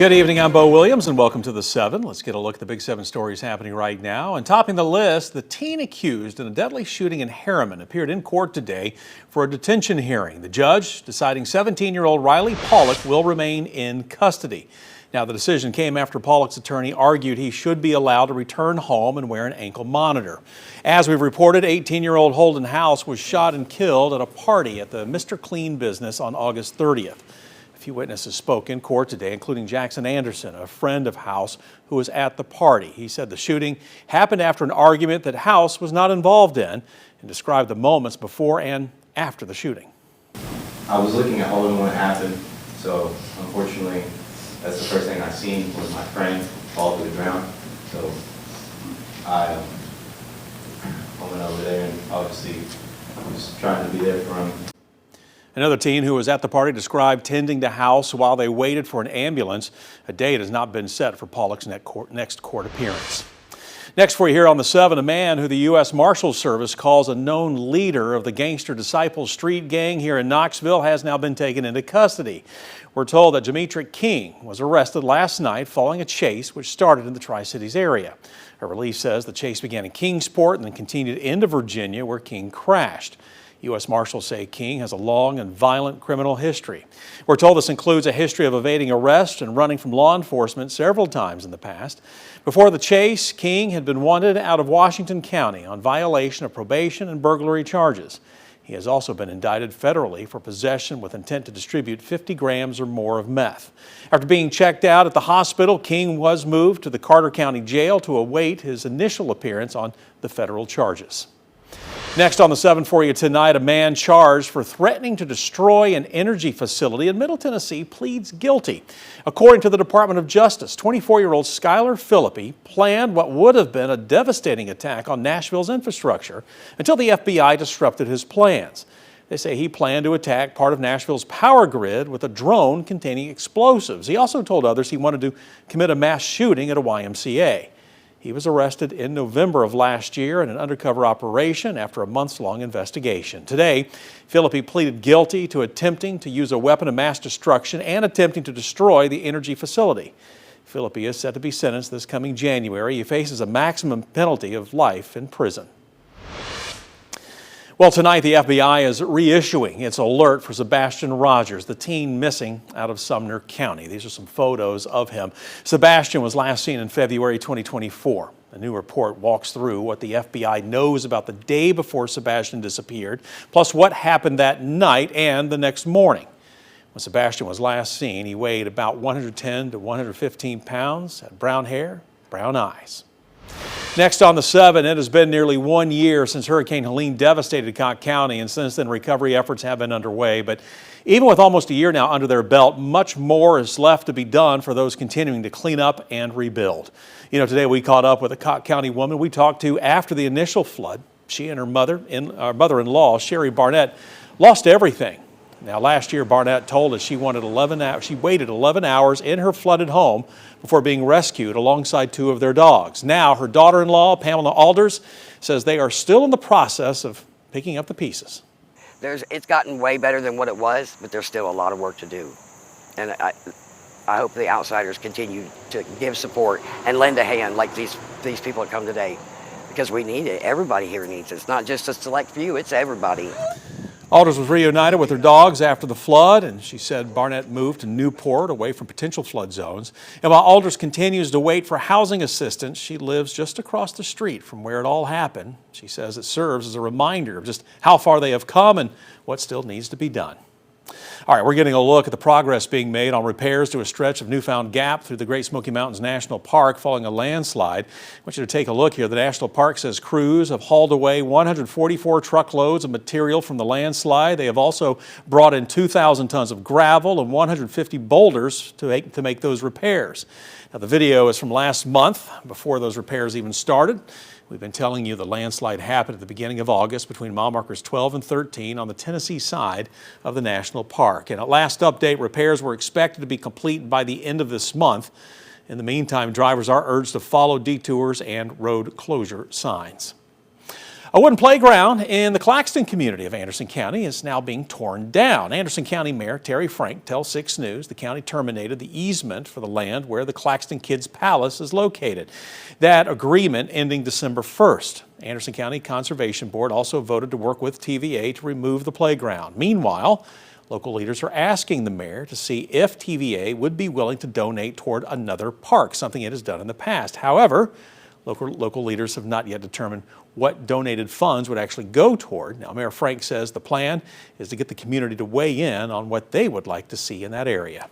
Good evening, I'm Bo Williams and welcome to the 7. Let's get a look at the big 7 stories happening right now. And topping the list, the teen accused in a deadly shooting in Harriman appeared in court today for a detention hearing. The judge deciding 17-year-old Riley Pollock will remain in custody. Now, the decision came after Pollock's attorney argued he should be allowed to return home and wear an ankle monitor. As we've reported, 18-year-old Holden House was shot and killed at a party at the Mr. Clean business on August 30th. A few witnesses spoke in court today, including Jackson Anderson, a friend of House who was at the party. He said the shooting happened after an argument that House was not involved in and described the moments before and after the shooting. I was looking at Holden when it happened, so unfortunately that's the first thing I seen was my friend fall to the ground. So I went over there and obviously was trying to be there for him. Another teen who was at the party described tending to House while they waited for an ambulance. A date has not been set for Pollock's next court appearance. Next for you here on the 7, a man who the U.S. Marshals Service calls a known leader of the gangster Disciples street gang here in Knoxville has now been taken into custody. We're told that Demetric King was arrested last night following a chase which started in the Tri-Cities area. A release says the chase began in Kingsport and then continued into Virginia where King crashed. U.S. Marshals say King has a long and violent criminal history. We're told this includes a history of evading arrest and running from law enforcement several times in the past. Before the chase, King had been wanted out of Washington County on violation of probation and burglary charges. He has also been indicted federally for possession with intent to distribute 50 grams or more of meth. After being checked out at the hospital, King was moved to the Cocke County jail to await his initial appearance on the federal charges. Next on the 7 for you tonight, a man charged for threatening to destroy an energy facility in Middle Tennessee pleads guilty. According to the Department of Justice, 24-year-old Skylar Philippi planned what would have been a devastating attack on Nashville's infrastructure until the FBI disrupted his plans. They say he planned to attack part of Nashville's power grid with a drone containing explosives. He also told others he wanted to commit a mass shooting at a YMCA. He was arrested in November of last year in an undercover operation after a months-long investigation. Today, Philippi pleaded guilty to attempting to use a weapon of mass destruction and attempting to destroy the energy facility. Philippi is set to be sentenced this coming January. He faces a maximum penalty of life in prison. Well, tonight the FBI is reissuing its alert for Sebastian Rogers, the teen missing out of Sumner County. These are some photos of him. Sebastian was last seen in February 2024. A new report walks through what the FBI knows about the day before Sebastian disappeared, plus what happened that night and the next morning. When Sebastian was last seen, he weighed about 110 to 115 pounds, had brown hair, brown eyes. Next on the 7, it has been nearly 1 year since Hurricane Helene devastated Cocke County, and since then recovery efforts have been underway. But even with almost a year now under their belt, much more is left to be done for those continuing to clean up and rebuild. You know, today we caught up with a Cocke County woman we talked to after the initial flood. She and her mother-in-law, Sherry Barnett, lost everything. Now, last year, Barnett told us she waited 11 hours in her flooded home before being rescued alongside 2 of their dogs. Now, her daughter-in-law, Pamela Alders, says they are still in the process of picking up the pieces. It's gotten way better than what it was, but there's still a lot of work to do. And I hope the outsiders continue to give support and lend a hand like these people that come today, because we need it. Everybody here needs it. It's not just a select few, it's everybody. Alders was reunited with her dogs after the flood, and she said Barnett moved to Newport away from potential flood zones. And while Alders continues to wait for housing assistance, she lives just across the street from where it all happened. She says it serves as a reminder of just how far they have come and what still needs to be done. All right, we're getting a look at the progress being made on repairs to a stretch of Newfound Gap through the Great Smoky Mountains National Park following a landslide. I want you to take a look here. The National Park says crews have hauled away 144 truckloads of material from the landslide. They have also brought in 2,000 tons of gravel and 150 boulders to make those repairs. Now, the video is from last month, before those repairs even started. We've been telling you the landslide happened at the beginning of August between mile markers 12 and 13 on the Tennessee side of the national park. And at last update, repairs were expected to be complete by the end of this month. In the meantime, drivers are urged to follow detours and road closure signs. A wooden playground in the Claxton community of Anderson County is now being torn down. Anderson County Mayor Terry Frank tells 6 News the county terminated the easement for the land where the Claxton Kids Palace is located. That agreement ending December 1st. Anderson County Conservation Board also voted to work with TVA to remove the playground. Meanwhile, local leaders are asking the mayor to see if TVA would be willing to donate toward another park, something it has done in the past. However, local leaders have not yet determined what donated funds would actually go toward. Now, Mayor Frank says the plan is to get the community to weigh in on what they would like to see in that area.